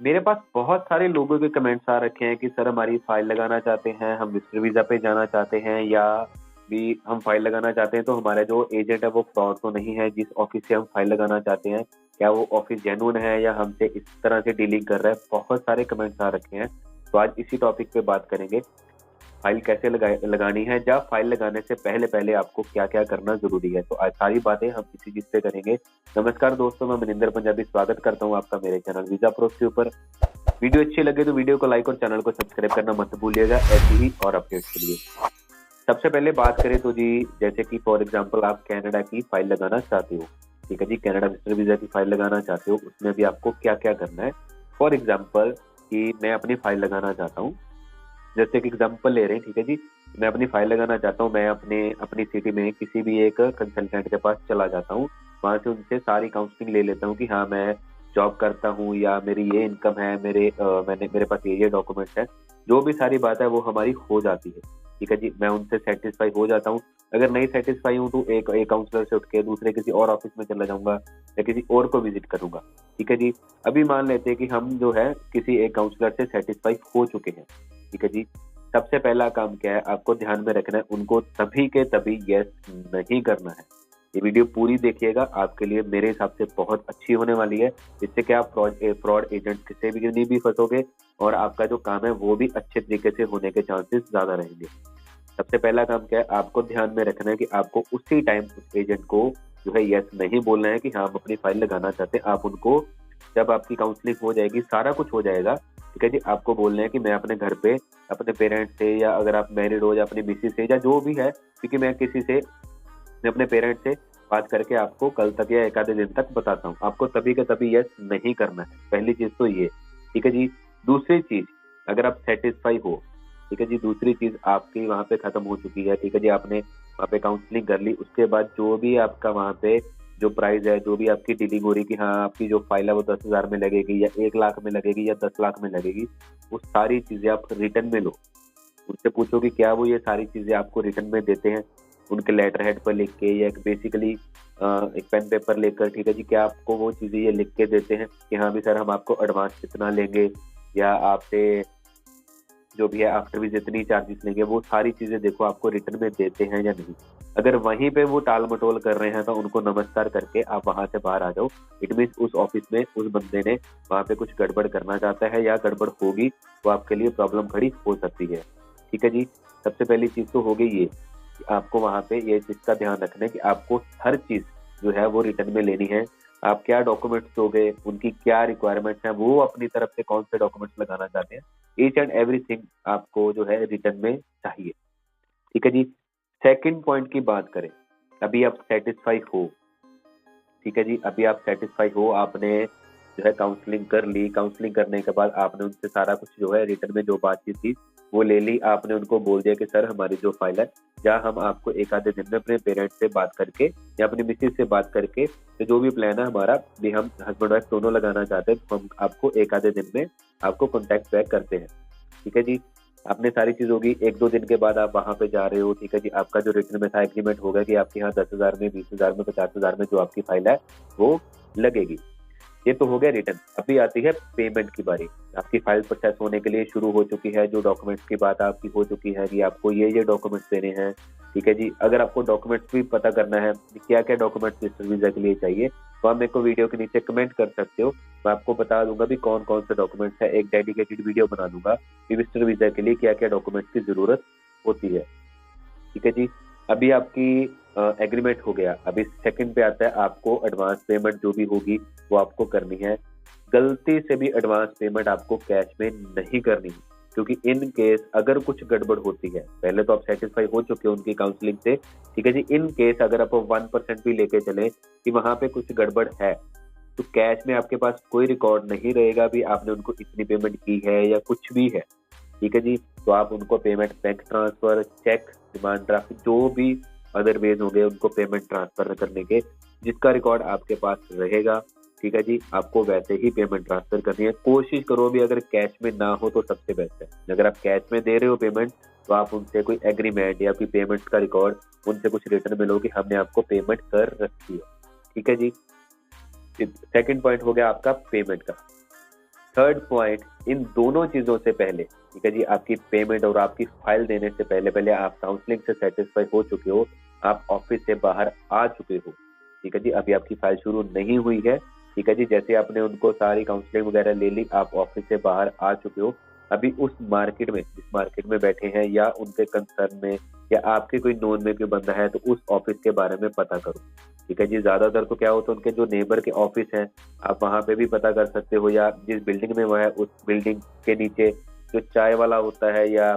मेरे पास बहुत सारे लोगों के कमेंट्स आ रखे हैं कि सर हमारी फाइल लगाना चाहते हैं, हम विजिटर वीजा पे जाना चाहते हैं, या भी हम फाइल लगाना चाहते हैं तो हमारा जो एजेंट है वो फ्रॉड तो नहीं है, जिस ऑफिस से हम फाइल लगाना चाहते हैं क्या वो ऑफिस जेन्युइन है या हमसे इस तरह से डीलिंग कर रहा है। बहुत सारे कमेंट्स आ रखे हैं, तो आज इसी टॉपिक पे बात करेंगे। फाइल कैसे लगानी है, या फाइल लगाने से पहले पहले आपको क्या क्या करना जरूरी है, तो आज सारी बातें हम इसी चीज पे करेंगे। नमस्कार दोस्तों, मैं मनिंदर पंजाबी स्वागत करता हूँ आपका मेरे चैनल वीजा प्रोस के ऊपर। वीडियो अच्छी लगे तो वीडियो को लाइक और चैनल को सब्सक्राइब करना मत भूलिएगा ऐसी ही और अपडेट्स के लिए। सबसे पहले बात करें तो जी, जैसे कि फॉर एग्जांपल आप कनाडा की फाइल लगाना चाहते हो, ठीक है जी, कनाडा विजिटर वीजा की फाइल लगाना चाहते हो, उसमें भी आपको क्या क्या करना है। फॉर एग्जांपल कि मैं अपनी फाइल लगाना चाहता हूँ, जैसे एक एग्जांपल ले रहे हैं, ठीक है जी, मैं अपनी फाइल लगाना चाहता हूँ। मैं अपनी सिटी में किसी भी एक कंसल्टेंट के पास चला जाता हूँ, वहां से उनसे सारी काउंसलिंग ले लेता हूँ कि हाँ मैं जॉब करता हूँ या मेरी ये इनकम है, मेरे पास ये डॉक्यूमेंट्स है, जो भी सारी बात है वो हमारी हो जाती है। ठीक है जी, मैं उनसे सेटिस्फाई हो जाता हूँ। अगर नहीं सेटिस्फाई हूँ तो एक काउंसलर से उठ के दूसरे किसी और ऑफिस में चला जाऊंगा या किसी और को विजिट करूंगा। ठीक है जी, अभी मान लेते हैं कि हम जो है किसी एक काउंसलर से सेटिस्फाई हो चुके हैं। ठीक है जी, सबसे पहला काम क्या है, आपको ध्यान में रखना है, उनको तभी के तभी यस नहीं करना है। ये वीडियो पूरी देखिएगा, आपके लिए मेरे हिसाब से बहुत अच्छी होने वाली है। इससे क्या आप फ्रॉड एजेंट से भी नहीं भी फंसोगे और आपका जो काम है वो भी अच्छे तरीके से होने के चांसेस ज्यादा रहेंगे। सबसे पहला काम क्या है, आपको ध्यान में रखना है कि आपको उसी टाइम उस एजेंट को जो है यस नहीं बोलना है कि हाँ हम अपनी फाइल लगाना चाहते हैं। आप उनको, जब आपकी काउंसलिंग हो जाएगी, सारा कुछ हो जाएगा, ठीक है जी, आपको बोलना है कि मैं अपने घर पे अपने पेरेंट्स से, या अगर आप मैरिड हो या अपनी मिसेज से, या जो भी है, क्योंकि मैं अपने पेरेंट्स से बात करके आपको कल तक या एक आधे दिन तक बताता हूँ। आपको तभी का तभी यस नहीं करना है, पहली चीज तो ये। ठीक है जी, दूसरी चीज, अगर आप सेटिस्फाई हो, ठीक है जी, दूसरी चीज आपकी वहां पे खत्म हो चुकी है, ठीक है जी, आपने वहाँ पे काउंसलिंग कर ली, उसके बाद जो भी आपका वहाँ पे जो प्राइस है, जो भी आपकी डीलिंग हो रही कि हाँ आपकी जो फाइल है वो 10,000 में लगेगी या 1 लाख में लगेगी या 10 लाख में लगेगी, वो सारी चीजें आप रिटर्न में लो। उनसे पूछो कि क्या वो ये सारी चीजें आपको रिटर्न में देते हैं, उनके लेटर हेड पर लिख के, या बेसिकली एक पेन पेपर लेकर, ठीक है जी, क्या आपको वो चीजें ये लिख के देते हैं कि हाँ भी सर हम आपको एडवांस कितना लेंगे, या आपसे जो भी है आफ्टर भी जितनी चार्जेस लेंगे, वो सारी चीजें देखो आपको रिटर्न में देते हैं या नहीं। अगर वहीं पे वो टाल मटोल कर रहे हैं तो उनको नमस्कार करके आप वहां से बाहर आ जाओ। इट मीन्स उस ऑफिस में उस बंदे ने वहां पे कुछ गड़बड़ करना चाहता है, या गड़बड़ होगी तो आपके लिए प्रॉब्लम खड़ी हो सकती है। ठीक है जी, सबसे पहली चीज तो हो गई ये कि आपको वहां पे ये चीज का ध्यान रखना है कि आपको हर चीज जो है वो रिटर्न में लेनी है। आप क्या डॉक्यूमेंट्स दोगे, उनकी क्या रिक्वायरमेंट्स हैं, वो अपनी तरफ से कौन से डॉक्यूमेंट्स लगाना चाहते हैं, ईच एंड एवरीथिंग आपको जो है रिटर्न में चाहिए। ठीक है जी, सेकंड पॉइंट की बात करें, अभी आप सेटिस्फाई हो, ठीक है जी, अभी आप सेटिस्फाई हो, आपने जो है काउंसलिंग कर ली, काउंसलिंग करने के बाद आपने उनसे सारा कुछ जो है रिटर्न में जो बातचीत थी वो ले ली, आपने उनको बोल दिया कि सर हमारी जो फाइल है, या हम आपको एक आधे दिन में अपने पेरेंट्स से बात करके या अपनी मिसेज से बात करके, तो जो भी प्लान है हमारा भी, हम हस्बैंड वाइफ दोनों लगाना चाहते हैं, तो हम आपको एक आधे दिन में आपको कॉन्टेक्ट बैक करते हैं। ठीक है जी, आपने सारी चीज होगी, 1-2 दिन के बाद आप वहां पे जा रहे हो, ठीक है जी, आपका जो रिटर्न में था एग्रीमेंट होगा कि आपके यहाँ 10,000 में, 20,000 में, 50,000 में जो आपकी फाइल है वो लगेगी। ये तो हो गया रिटर्न। अभी आती है पेमेंट की बारी। आपकी फाइल प्रोसेस होने के लिए शुरू हो चुकी है, जो डॉक्यूमेंट्स की बात आपकी हो चुकी है कि आपको ये डॉक्यूमेंट्स देने हैं। ठीक है जी, अगर आपको डॉक्यूमेंट्स भी पता करना है क्या क्या डॉक्यूमेंट्स विजिटर वीजा के लिए चाहिए, तो आप मेरे को वीडियो के नीचे कमेंट कर सकते हो, मैं आपको बता दूंगा भी कौन कौन से डॉक्यूमेंट्स है। एक डेडिकेटेड वीडियो बना दूंगा कि विजिटर वीजा के लिए क्या क्या डॉक्यूमेंट्स की जरूरत होती है। ठीक है जी, अभी आपकी एग्रीमेंट हो गया, अभी सेकंड पे आता है, आपको एडवांस पेमेंट जो भी होगी वो आपको करनी है। गलती से भी एडवांस पेमेंट आपको कैश में नहीं करनी है, क्योंकि इन केस अगर कुछ गड़बड़ होती है, पहले तो आप सेटिस्फाई हो चुके हो उनकी काउंसलिंग से, ठीक है जी, इन केस अगर आप 1% भी लेके चले कि वहां पे कुछ गड़बड़ है, तो कैश में आपके पास कोई रिकॉर्ड नहीं रहेगा भी आपने उनको इतनी पेमेंट की है या कुछ भी है। ठीक है जी, तो आप उनको payment, bank transfer, cheque, demand draft, जो भी अदर वेज होंगे उनको पेमेंट ट्रांसफर करने के, जिसका रिकॉर्ड आपके पास रहेगा, ठीक है जी, आपको वैसे ही पेमेंट ट्रांसफर करनी है। कोशिश करो भी अगर कैश में ना हो तो सबसे बेस्ट है। अगर आप कैश में दे रहे हो पेमेंट, तो आप उनसे कोई एग्रीमेंट या कोई पेमेंट का रिकॉर्ड, उनसे कुछ रिटर्न में लो कि हमने आपको पेमेंट कर रखी है। ठीक है जी, सेकंड पॉइंट हो गया आपका पेमेंट का। थर्ड पॉइंट, इन दोनों चीजों से पहले, ठीक है जी, आपकी पेमेंट और आपकी फाइल देने से पहले पहले आप काउंसलिंग से सेटिस्फाई हो चुके हो, आप ऑफिस से बाहर आ चुके हो, ठीक है जी। अभी आपकी फाइल शुरू नहीं हुई है, ठीक है जी। जैसे आपने उनको सारी काउंसलिंग वगैरह ले ली, आप ऑफिस से बाहर आ चुके हो, अभी उस मार्केट में, जिस मार्केट में बैठे हैं या उनके कंसर्न में या आपके कोई नोन में कोई बंदा है, तो उस ऑफिस के बारे में पता करो, ठीक है जी। ज्यादातर तो क्या होता है, उनके जो नेबर के ऑफिस हैं आप वहां पे भी पता कर सकते हो, या जिस बिल्डिंग में वो है उस बिल्डिंग के नीचे जो चाय वाला होता है या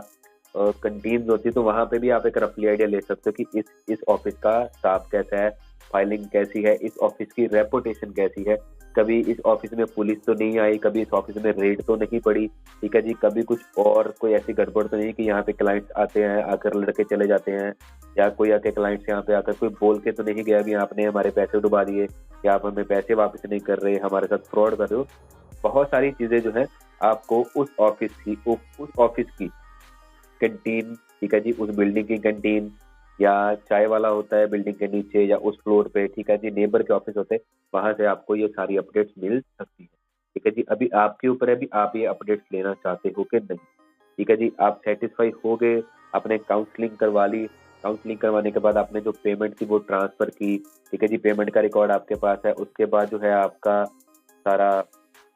कंटीन होती है, तो वहां पे भी आप एक रफली आइडिया ले सकते हो कि इस ऑफिस का स्टाफ कैसा है, फाइलिंग कैसी है, इस ऑफिस की रेपुटेशन कैसी है, कभी इस ऑफिस में पुलिस तो नहीं आई, कभी इस ऑफिस में रेड तो नहीं पड़ी, ठीक है जी, कभी कुछ और कोई ऐसी गड़बड़ तो नहीं कि यहाँ पे क्लाइंट्स आते हैं आकर लड़के चले जाते हैं, या कोई आके क्लाइंट्स यहाँ पे आकर कोई बोल के तो नहीं गया भी आपने हमारे पैसे डुबा दिए या आप हमें पैसे वापस नहीं कर रहे, हमारे साथ फ्रॉड कर रहे हो। बहुत सारी चीजें जो है आपको उस ऑफिस की कैंटीन, ठीक है जी, उस बिल्डिंग की कैंटीन या चाय वाला होता है बिल्डिंग के नीचे या उस फ्लोर पे, ठीक है जी, नेबर के ऑफिस होते हैं, वहां से आपको ये सारी अपडेट्स मिल सकती है, ठीक है जी। अभी आपके ऊपर है भी आप ये अपडेट्स लेना चाहते हो कि नहीं, ठीक है जी। आप सेटिस्फाई हो गए, आपने काउंसलिंग करवा ली, काउंसलिंग करवाने के बाद आपने जो पेमेंट थी वो ट्रांसफर की, ठीक है जी, पेमेंट का रिकॉर्ड आपके पास है, उसके बाद जो है आपका सारा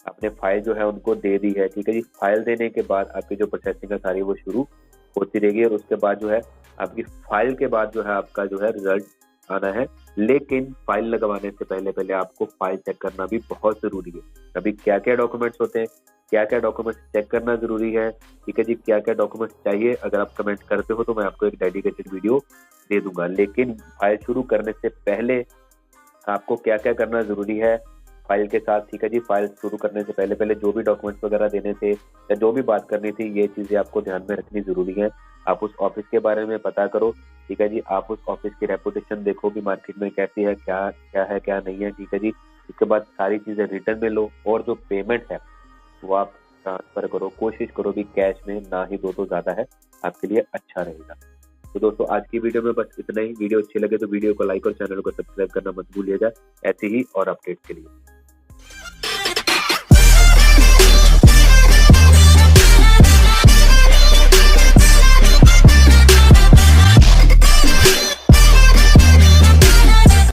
आपने फाइल जो है उनको दे दी है, ठीक है जी। फाइल देने के बाद आपकी जो प्रोसेसिंग है सारी वो शुरू होती रहेगी, और उसके बाद जो है आपकी फाइल के बाद जो है आपका जो है रिजल्ट आना है। लेकिन फाइल लगवाने से पहले पहले आपको फाइल चेक करना भी बहुत जरूरी है। अभी क्या क्या डॉक्यूमेंट्स होते हैं, क्या क्या डॉक्यूमेंट्स चेक करना जरूरी है, ठीक है जी, क्या क्या डॉक्यूमेंट्स चाहिए, अगर आप कमेंट करते हो तो मैं आपको एक डेडिकेटेड वीडियो दे दूंगा। लेकिन फाइल शुरू करने से पहले आपको क्या क्या करना जरूरी है फाइल के साथ, ठीक है जी। फाइल शुरू करने से पहले पहले जो भी डॉक्यूमेंट्स वगैरह देने थे या जो भी बात करनी थी, ये चीजें आपको ध्यान में रखनी जरूरी है। आप उस ऑफिस के बारे में पता करो, ठीक है जी। आप उस ऑफिस की रेपुटेशन देखो कि मार्केट में कैसी है, क्या क्या है क्या नहीं है, ठीक है जी। उसके बाद सारी चीजें रिटर्न में लो, और जो पेमेंट है वो आप ट्रांसफर करो, कोशिश करो भी कैश में ना ही दो, तो ज्यादा है, आपके लिए अच्छा रहेगा। तो दोस्तों आज की वीडियो में बस इतना ही। वीडियो अच्छी लगे तो वीडियो को लाइक और चैनल को सब्सक्राइब करना मत भूलिएगा, ऐसी ही और अपडेट के लिए।